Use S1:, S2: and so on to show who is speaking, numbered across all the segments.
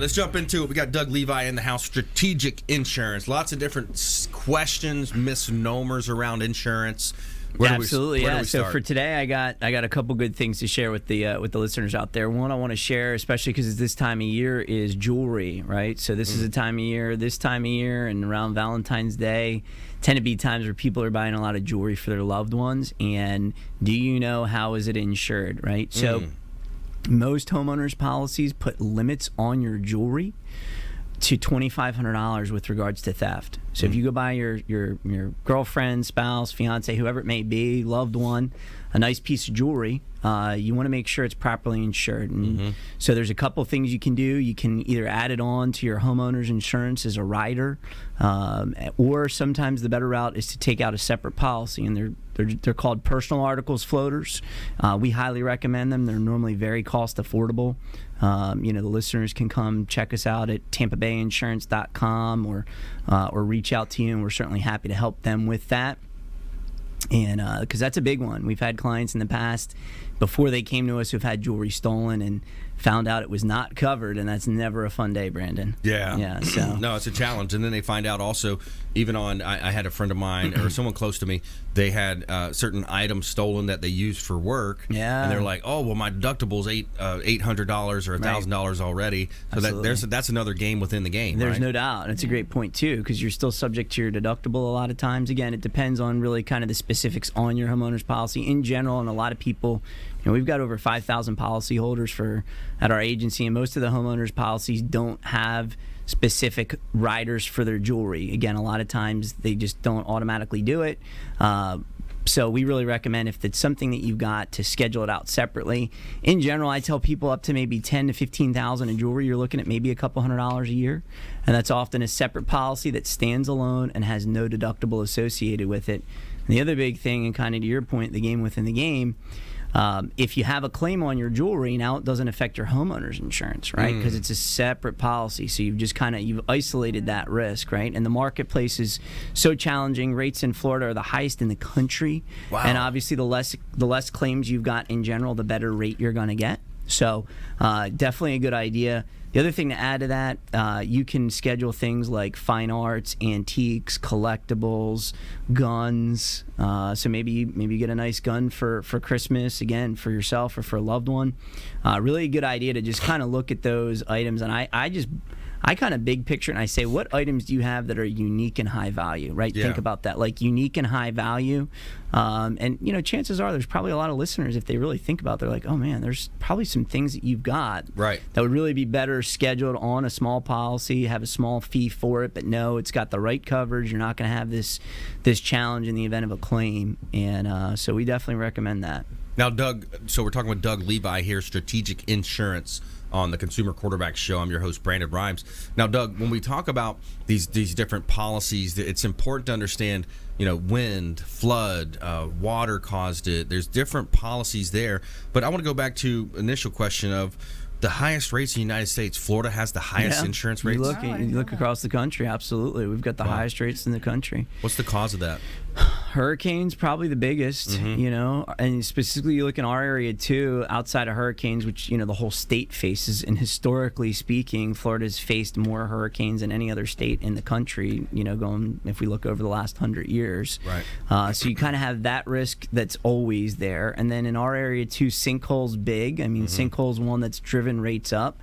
S1: right, let's jump into it. We got Doug Levi in the house, strategic insurance. Lots of different questions, misnomers around insurance.
S2: Absolutely, yeah. So for today, I got a couple good things to share with the listeners out there. One I want to share, especially because it's this time of year, is jewelry, right? So this is this time of year, and around Valentine's Day, tend to be times where people are buying a lot of jewelry for their loved ones. And do you know how is it insured, right? So most homeowners policies put limits on your jewelry to $2,500 with regards to theft. So if you go buy your girlfriend, spouse, fiance, whoever it may be, loved one, a nice piece of jewelry, you want to make sure it's properly insured. And so there's a couple things you can do. You can either add it on to your homeowner's insurance as a rider, or sometimes the better route is to take out a separate policy, and they're called personal articles floaters. We highly recommend them. They're normally very cost affordable. The listeners can come check us out at tampabayinsurance.com or reach out to you, and we're certainly happy to help them with that. And because that's a big one. We've had clients in the past before they came to us who've had jewelry stolen and found out it was not covered, and that's never a fun day, Brandon.
S1: Yeah.
S2: So
S1: no, it's a challenge. And then they find out also, even on, I had a friend of mine or someone close to me, they had certain items stolen that they used for work.
S2: Yeah.
S1: And they're like, oh, well, my deductible's $800 or $1,000 already. So that's another game within the game.
S2: There's
S1: right?
S2: no doubt. And it's a great point, too, because you're still subject to your deductible a lot of times. Again, it depends on really kind of the specifics on your homeowner's policy in general, and a lot of people, we've got over 5,000 policyholders at our agency, and most of the homeowners' policies don't have specific riders for their jewelry. Again, a lot of times they just don't automatically do it. So we really recommend, if it's something that you've got, to schedule it out separately. In general, I tell people up to maybe $10,000 to $15,000 in jewelry, you're looking at maybe a couple $100 a year, and that's often a separate policy that stands alone and has no deductible associated with it. And the other big thing, and kind of to your point, the game within the game, if you have a claim on your jewelry, now it doesn't affect your homeowner's insurance, right? Because it's a separate policy. So you've isolated that risk, right? And the marketplace is so challenging. Rates in Florida are the highest in the country.
S1: Wow.
S2: And obviously the less claims you've got in general, the better rate you're going to get. So definitely a good idea. The other thing to add to that, you can schedule things like fine arts, antiques, collectibles, guns. So maybe you get a nice gun for Christmas, again, for yourself or for a loved one. Really a good idea to just kind of look at those items. And I kind of big picture, and I say, what items do you have that are unique and high value, right?
S1: Yeah.
S2: Think about that, like unique and high value. And, chances are there's probably a lot of listeners, if they really think about it, they're like, oh, man, there's probably some things that you've got
S1: right
S2: that would really be better scheduled on a small policy, have a small fee for it, but no, it's got the right coverage. You're not going to have this challenge in the event of a claim. And so we definitely recommend that.
S1: Now, Doug, so we're talking with Doug Levi here, Strategic Insurance, on the Consumer Quarterback Show. I'm your host, Brandon Rhymes. Now, Doug, when we talk about these different policies, it's important to understand, wind, flood, water caused it. There's different policies there. But I want to go back to initial question of the highest rates in the United States. Florida has the highest insurance rates.
S2: You look across the country, absolutely. We've got the highest rates in the country.
S1: What's the cause of that?
S2: Hurricanes, probably the biggest, and specifically you look in our area too, outside of hurricanes, which, the whole state faces, and historically speaking, Florida's faced more hurricanes than any other state in the country, going, if we look over the last 100 years.
S1: Right.
S2: So you kind of have that risk that's always there. And then in our area too, sinkholes big. I mean, sinkholes one that's driven rates up.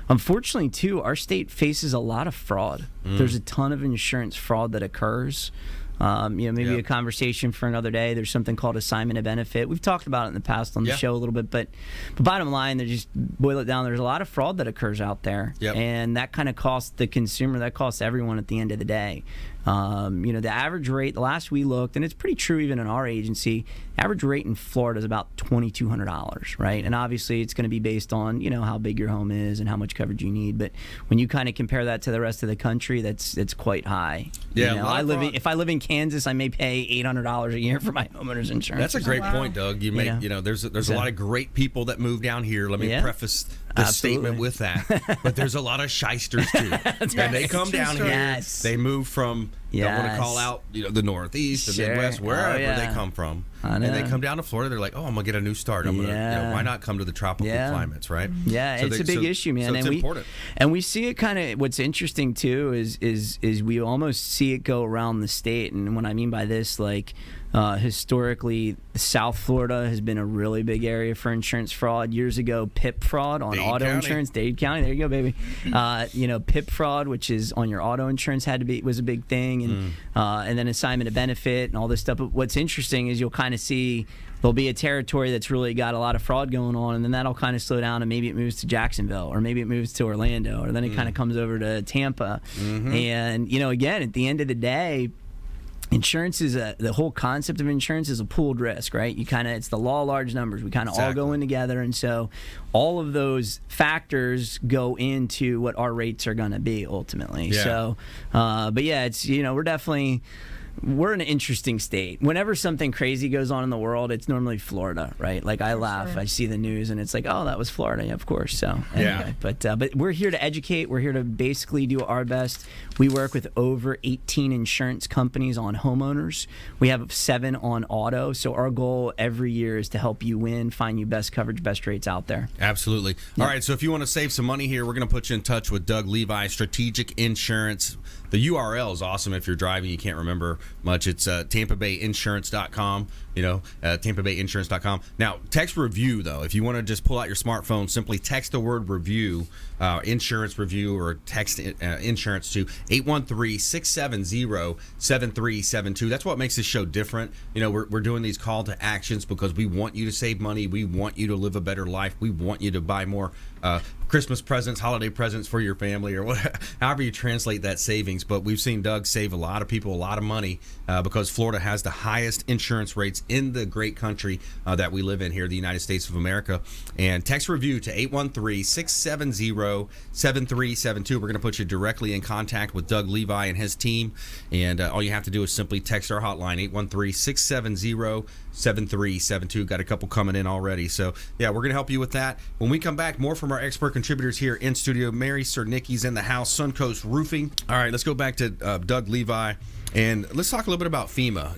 S2: Unfortunately too, our state faces a lot of fraud. There's a ton of insurance fraud that occurs. Maybe a conversation for another day. There's something called assignment of benefit. We've talked about it in the past on the show a little bit, but bottom line, they just boil it down. There's a lot of fraud that occurs out there, and that kind of costs the consumer. That costs everyone at the end of the day. The average rate, the last we looked, and it's pretty true even in our agency, average rate in Florida is about $2,200, right? And obviously it's going to be based on, how big your home is and how much coverage you need. But when you kind of compare that to the rest of the country, it's quite high.
S1: Yeah,
S2: if I live in Kansas, I may pay $800 a year for my homeowner's insurance.
S1: That's a great point, Doug. There's a lot of great people that move down here. Let me preface this statement with that. But there's a lot of shysters too. And they come down here. They move from don't want to call out the Northeast, the Midwest, wherever they come from, and they come down to Florida. They're like, oh, I'm gonna get a new start. I'm gonna, why not come to the tropical climates, right?
S2: Yeah, so it's a big issue, man.
S1: So it's important.
S2: And we see it kind of. What's interesting too is we almost see it go around the state. And what I mean by this, like. Historically, South Florida has been a really big area for insurance fraud. Years ago, PIP fraud on auto insurance, Dade County. There you go, baby. PIP fraud, which is on your auto insurance, was a big thing, and then assignment of benefit and all this stuff. But what's interesting is you'll kind of see there'll be a territory that's really got a lot of fraud going on, and then that'll kind of slow down, and maybe it moves to Jacksonville, or maybe it moves to Orlando, or then it kind of comes over to Tampa. And again, at the end of the day. Insurance is the whole concept of insurance is a pooled risk, right? It's the law of large numbers. We kind of all go in together, and so all of those factors go into what our rates are going to be ultimately. Yeah. So, but yeah, it's we're in an interesting state. Whenever something crazy goes on in the world, it's normally Florida, right? Like I laugh, I see the news, and it's like, oh, that was Florida, yeah, of course. So anyway, but we're here to educate. We're here to basically do our best. We work with over 18 insurance companies on homeowners. We have 7 on auto. So our goal every year is to help you win, find you best coverage, best rates out there.
S1: Absolutely. Yeah. All right. So if you want to save some money here, we're going to put you in touch with Doug Levi, Strategic Insurance. The URL is awesome if you're driving. You can't remember much. It's TampaBayInsurance.com. TampaBayInsurance.com. Now, text review, though. If you want to just pull out your smartphone, simply text the word review, insurance review, or text insurance to 813-670-7372. That's what makes this show different. We're doing these call to actions because we want you to save money. We want you to live a better life. We want you to buy more Christmas presents, holiday presents for your family, or whatever, however you translate that savings. But we've seen Doug save a lot of people a lot of money because Florida has the highest insurance rates in the great country that we live in here, the United States of America. And text review to 813-670-7372. We're going to put you directly in contact with Doug Levi and his team. And all you have to do is simply text our hotline, 813-670-7372. Got a couple coming in already. So, yeah, we're going to help you with that. When we come back, more from our expert contributors here in studio. Mary Cernicki's in the house, Suncoast Roofing. All right, let's go back to Doug Levi. And let's talk a little bit about FEMA.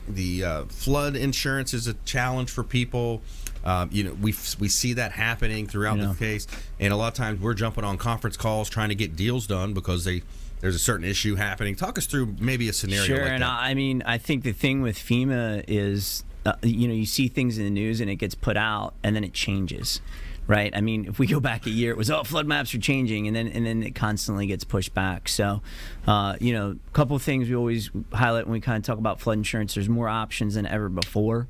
S1: The flood insurance is a challenge for people. We see that happening throughout the case, and a lot of times we're jumping on conference calls trying to get deals done because there's a certain issue happening. Talk us through maybe a scenario.
S2: Sure,
S1: like
S2: and
S1: that.
S2: I think the thing with FEMA is, you see things in the news and it gets put out and then it changes. Right. I mean, if we go back a year, it was flood maps are changing, and then it constantly gets pushed back. So, a couple of things we always highlight when we kind of talk about flood insurance. There's more options than ever before.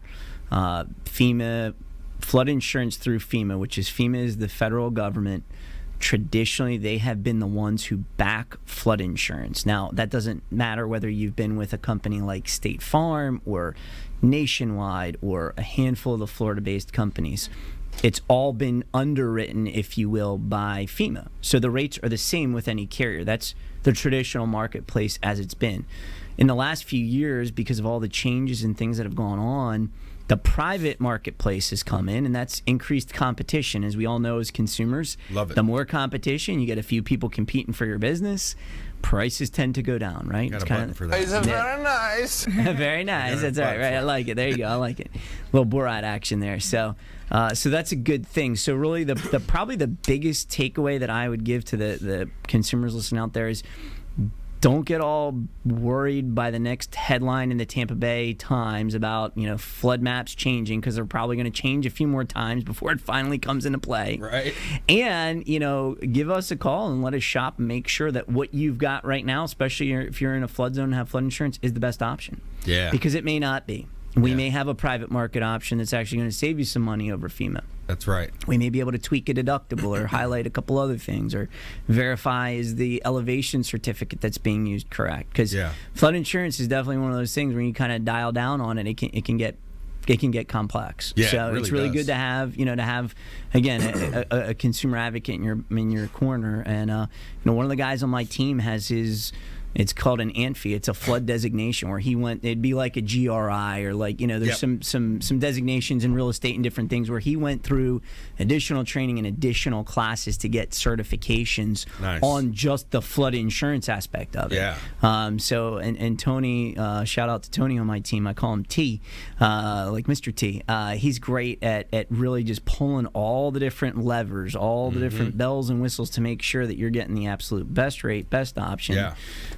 S2: FEMA, flood insurance through FEMA, FEMA is the federal government. Traditionally, they have been the ones who back flood insurance. Now, that doesn't matter whether you've been with a company like State Farm or Nationwide or a handful of the Florida-based companies. It's all been underwritten, if you will, by FEMA. So the rates are the same with any carrier. That's the traditional marketplace as it's been. In the last few years, because of all the changes and things that have gone on, the private marketplace has come in, and that's increased competition. As we all know as consumers,
S1: love it.
S2: The more competition, you get a few people competing for your business, prices tend to go down, right?
S1: Got a button for that.
S3: It's very nice.
S2: Very nice. That's right. I like it. There you go. I like it. A little Borat action there. So that's a good thing. So really, the probably the biggest takeaway that I would give to the consumers listening out there is, don't get all worried by the next headline in the Tampa Bay Times about flood maps changing, because they're probably going to change a few more times before it finally comes into play.
S1: Right.
S2: And give us a call and let us shop and make sure that what you've got right now, especially if you're in a flood zone and have flood insurance, is the best option.
S1: Yeah.
S2: Because it may not be. We may have a private market option that's actually going to save you some money over FEMA.
S1: That's right.
S2: We may be able to tweak a deductible or highlight a couple other things or verify is the elevation certificate that's being used correct. Because flood insurance is definitely one of those things where you kind of dial down on it. It can get complex.
S1: Yeah,
S2: so
S1: it
S2: it's really
S1: does.
S2: good to have again a consumer advocate in your corner. And one of the guys on my team has his It's called an ANFI. It's a flood designation where he went. It'd be like a GRI or like, there's some designations in real estate and different things where he went through additional training and additional classes to get certifications on just the flood insurance aspect of it.
S1: Yeah.
S2: So Tony, shout out to Tony on my team. I call him T, like Mr. T. He's great at really just pulling all the different levers, all the different bells and whistles to make sure that you're getting the absolute best rate, best option.
S1: Yeah.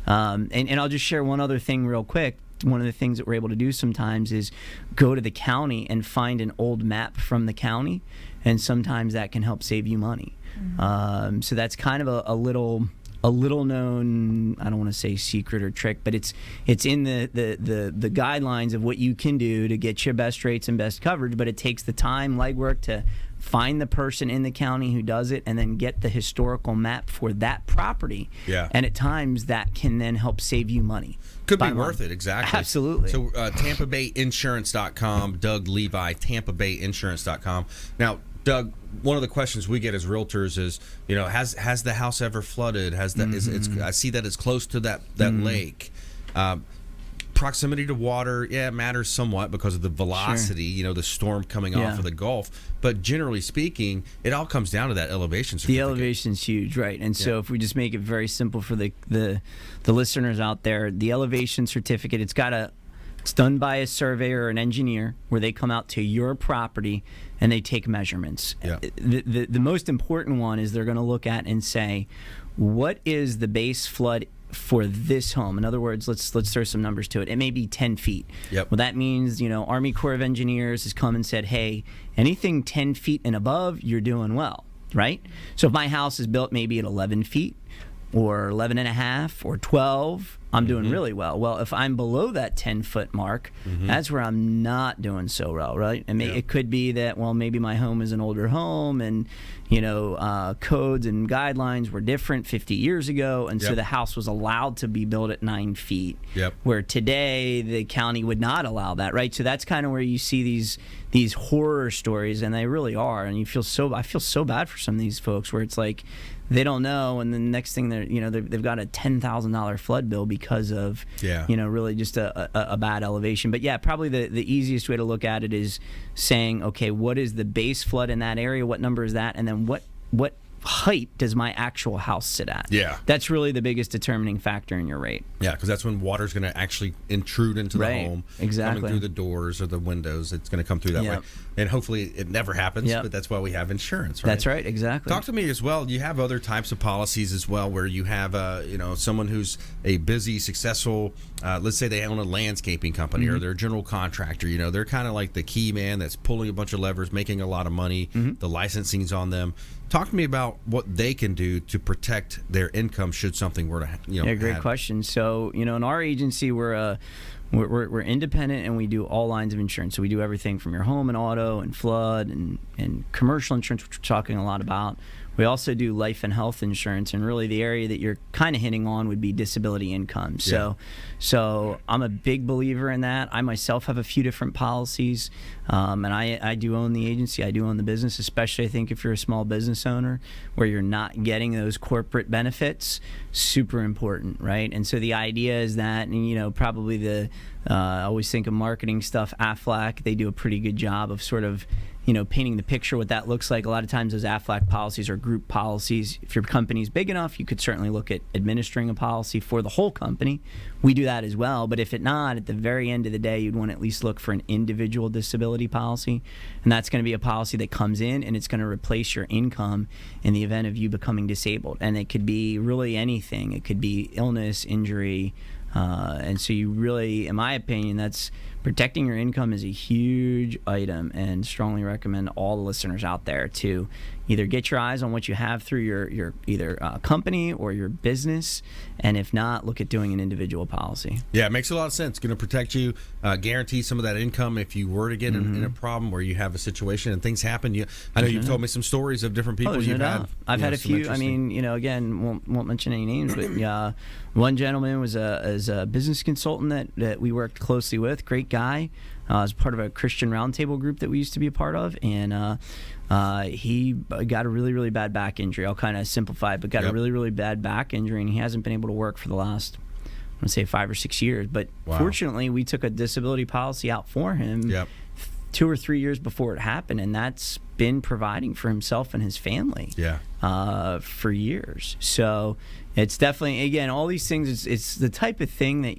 S2: And I'll just share one other thing real quick. One of the things that we're able to do sometimes is go to the county and find an old map from the county, and sometimes that can help save you money. So that's kind of a little known, I don't want to say secret or trick, but it's in the guidelines of what you can do to get your best rates and best coverage, but it takes the time, legwork to find the person in the county who does it and then get the historical map for that property.
S1: Yeah.
S2: And at times that can then help save you money.
S1: Could be worth it, exactly.
S2: Absolutely.
S1: So TampaBayInsurance.com, Doug Levi, TampaBayInsurance.com. Now, Doug, one of the questions we get as realtors is, has the house ever flooded? I see that it's close to that lake. Proximity to water, it matters somewhat because of the velocity, the storm coming off of the Gulf. But generally speaking, it all comes down to that elevation certificate.
S2: The elevation's huge, right? And so if we just make it very simple for the listeners out there, the elevation certificate, it's done by a surveyor or an engineer where they come out to your property and they take measurements.
S1: Yeah.
S2: The most important one is they're going to look at and say, what is the base flood for this home? In other words, let's throw some numbers to it. It may be 10 feet.
S1: Yep.
S2: Well, that means, Army Corps of Engineers has come and said, hey, anything 10 feet and above, you're doing well, right? So if my house is built maybe at 11 feet or 11 and a half or 12, I'm doing really well. Well, if I'm below that 10-foot mark, that's where I'm not doing so well, right? And it could be that, maybe my home is an older home and, codes and guidelines were different 50 years ago, and so the house was allowed to be built at 9 feet, where today the county would not allow that, right? So that's kind of where you see these horror stories, and they really are, and I feel so bad for some of these folks where it's like, they don't know, and then the next thing they've got a $10,000 flood bill because of really just a bad elevation. But probably the easiest way to look at it is saying, okay, what is the base flood in that area? What number is that? And then what height does my actual house sit at?
S1: Yeah.
S2: That's really the biggest determining factor in your rate.
S1: Yeah, because that's when water's going to actually intrude into the home.
S2: Exactly.
S1: Coming through the doors or the windows. It's going to come through that way. And hopefully it never happens, but that's why we have insurance, right?
S2: That's right, exactly.
S1: Talk to me as well. You have other types of policies as well where you have, someone who's a busy, successful, let's say they own a landscaping company or they're a general contractor. They're kind of like the key man that's pulling a bunch of levers, making a lot of money. The licensing's on them. Talk to me about what they can do to protect their income should something were to,
S2: great question. So, in our agency, we're independent and we do all lines of insurance. So we do everything from your home and auto and flood and commercial insurance, which we're talking a lot about. We also do life and health insurance, and really the area that you're kind of hitting on would be disability income. So I'm a big believer in that. I myself have a few different policies, and I do own the agency. I do own the business, especially I think if you're a small business owner where you're not getting those corporate benefits, super important, right? And so the idea is that, and probably I always think of marketing stuff, Aflac, they do a pretty good job of sort of painting the picture what that looks like. A lot of times those Aflac policies are group policies. If your company's big enough, you could certainly look at administering a policy for the whole company. We do that as well, but if not, at the very end of the day, you'd want to at least look for an individual disability policy, and that's going to be a policy that comes in and it's going to replace your income in the event of you becoming disabled. And it could be really anything. It could be illness, injury, and so you really, in my opinion, that's protecting your income is a huge item, and strongly recommend all the listeners out there to either get your eyes on what you have through your either company or your business, and if not, look at doing an individual policy.
S1: Yeah, it makes a lot of sense. Going to protect you, guarantee some of that income if you were to get in a problem where you have a situation and things happen. I know you've told me some stories of different people you've had.
S2: I've had a few. I mean, again, won't mention any names, but one gentleman was a business consultant that we worked closely with. Great guy. As part of a Christian roundtable group that we used to be a part of, and he got a really, really bad back injury. I'll kind of simplify it, but got a really, really bad back injury, and he hasn't been able to work for the last I'm gonna say 5 or 6 years. But fortunately, we took a disability policy out for him 2 or 3 years before it happened, and that's been providing for himself and his family for years. So it's definitely, again, all these things, it's the type of thing that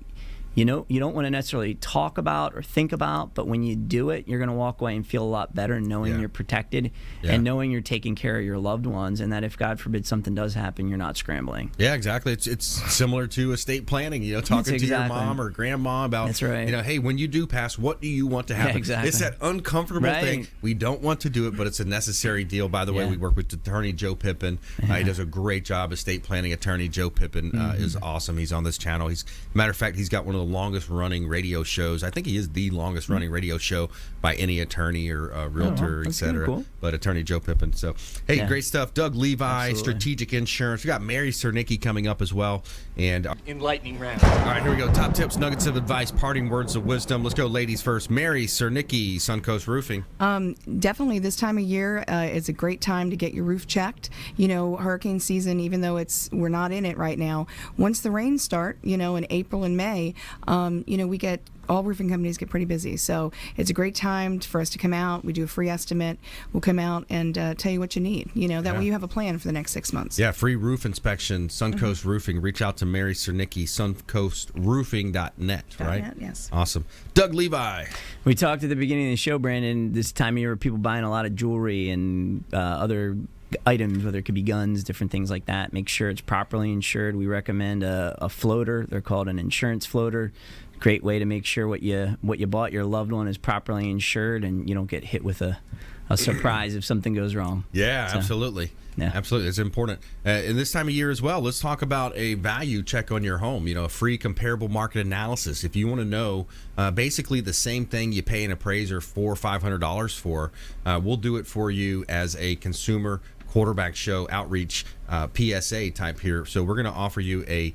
S2: you don't want to necessarily talk about or think about, but when you do it, you're going to walk away and feel a lot better knowing you're protected and knowing you're taking care of your loved ones, and that if God forbid something does happen, you're not scrambling.
S1: Yeah, exactly. It's similar to estate planning, talking to your mom or grandma about, hey, when you do pass, what do you want to happen?
S2: Yeah, exactly.
S1: It's that uncomfortable thing. We don't want to do it, but it's a necessary deal. By the way, we work with attorney Joe Pippin. He does a great job. Estate planning attorney Joe Pippin is awesome. He's on this channel. Matter of fact, he's got one of the longest running radio shows. I think he is the longest running radio show by any attorney or realtor, etc.
S2: Cool.
S1: But attorney Joe Pippin. So, hey, great stuff. Doug Levi, Strategic Insurance. We got Mary Cernicki coming up as well. And
S3: enlightening round.
S1: All right, here we go. Top tips, nuggets of advice, parting words of wisdom. Let's go, ladies first. Mary Cernicki, Suncoast Roofing.
S4: Definitely this time of year is a great time to get your roof checked. Hurricane season, even though we're not in it right now, once the rains start, in April and May, all roofing companies get pretty busy. So it's a great time for us to come out. We do a free estimate. We'll come out and tell you what you need. That way you have a plan for the next 6 months.
S1: Yeah, free roof inspection, Suncoast Roofing. Reach out to Mary Cernicki, suncoastroofing.net, right?
S4: .net, yes.
S1: Awesome. Doug Levi.
S2: We talked at the beginning of the show, Brandon, this time of year, people buying a lot of jewelry and other items, whether it could be guns, different things like that. Make sure it's properly insured. We recommend a floater. They're called an insurance floater. Great way to make sure what you bought your loved one is properly insured, and you don't get hit with a surprise if something goes wrong.
S1: Yeah, absolutely. Yeah. Absolutely. It's important. In this time of year as well, let's talk about a value check on your home, a free comparable market analysis. If you want to know basically the same thing you pay an appraiser $400 or $500 for, we'll do it for you as a consumer quarterback show outreach PSA type here. So we're going to offer you a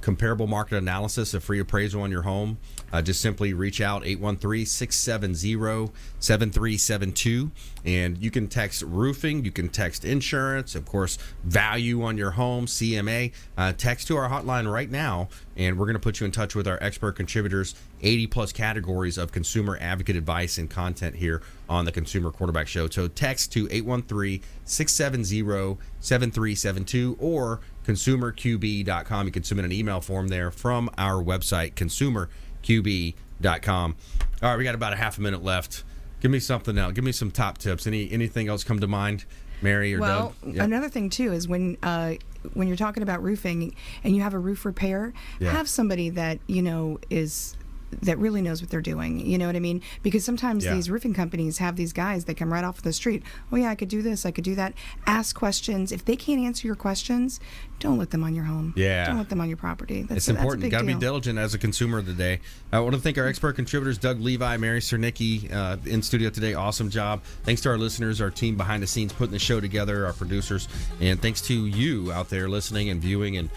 S1: comparable market analysis, a free appraisal on your home. Just simply reach out 813-670-7372, and you can text roofing, you can text insurance, of course, value on your home, CMA. Text to our hotline right now, and we're going to put you in touch with our expert contributors, 80 plus categories of consumer advocate advice and content here on the Consumer Quarterback Show. So text to 813-670-7372 or consumerqb.com. You can submit an email form there from our website, consumerqb.com. All right, we got about a half a minute left. Give me something else. Give me some top tips. Anything else come to mind, Mary or Doug?
S4: Another thing too is when you're talking about roofing and you have a roof repair, have somebody that that really knows what they're doing. You know what I mean? Because sometimes these roofing companies have these guys that come right off the street. Oh yeah, I could do this, I could do that. Ask questions. If they can't answer your questions, don't let them on your home.
S1: Yeah.
S4: Don't let them on your property.
S1: It's important. You got to be diligent as a consumer today. I want to thank our expert contributors, Doug Levi, Mary Cernicki, in studio today. Awesome job. Thanks to our listeners, our team behind the scenes putting the show together, our producers, and thanks to you out there listening and viewing and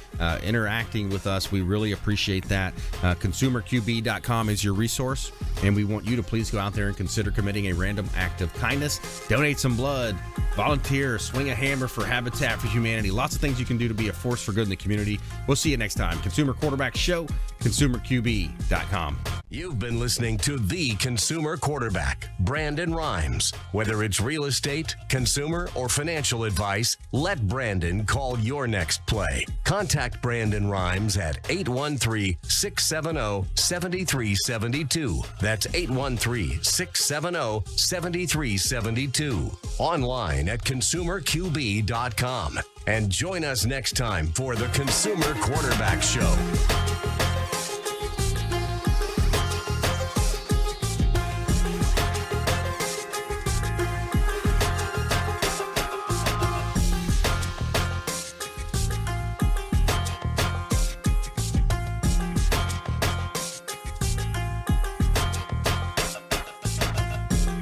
S1: interacting with us. We really appreciate that. ConsumerQB.com is your resource, and we want you to please go out there and consider committing a random act of kindness. Donate some blood, volunteer, swing a hammer for Habitat for Humanity. Lots of things you can do to be a force for good in the community. We'll see you next time. Consumer Quarterback Show, ConsumerQB.com.
S5: You've been listening to The Consumer Quarterback, Brandon Rhymes. Whether it's real estate, consumer, or financial advice, let Brandon call your next play. Contact Brandon Rhymes at 813-670-7372. That's 813-670-7372. Online at consumerqb.com. And join us next time for The Consumer Quarterback Show.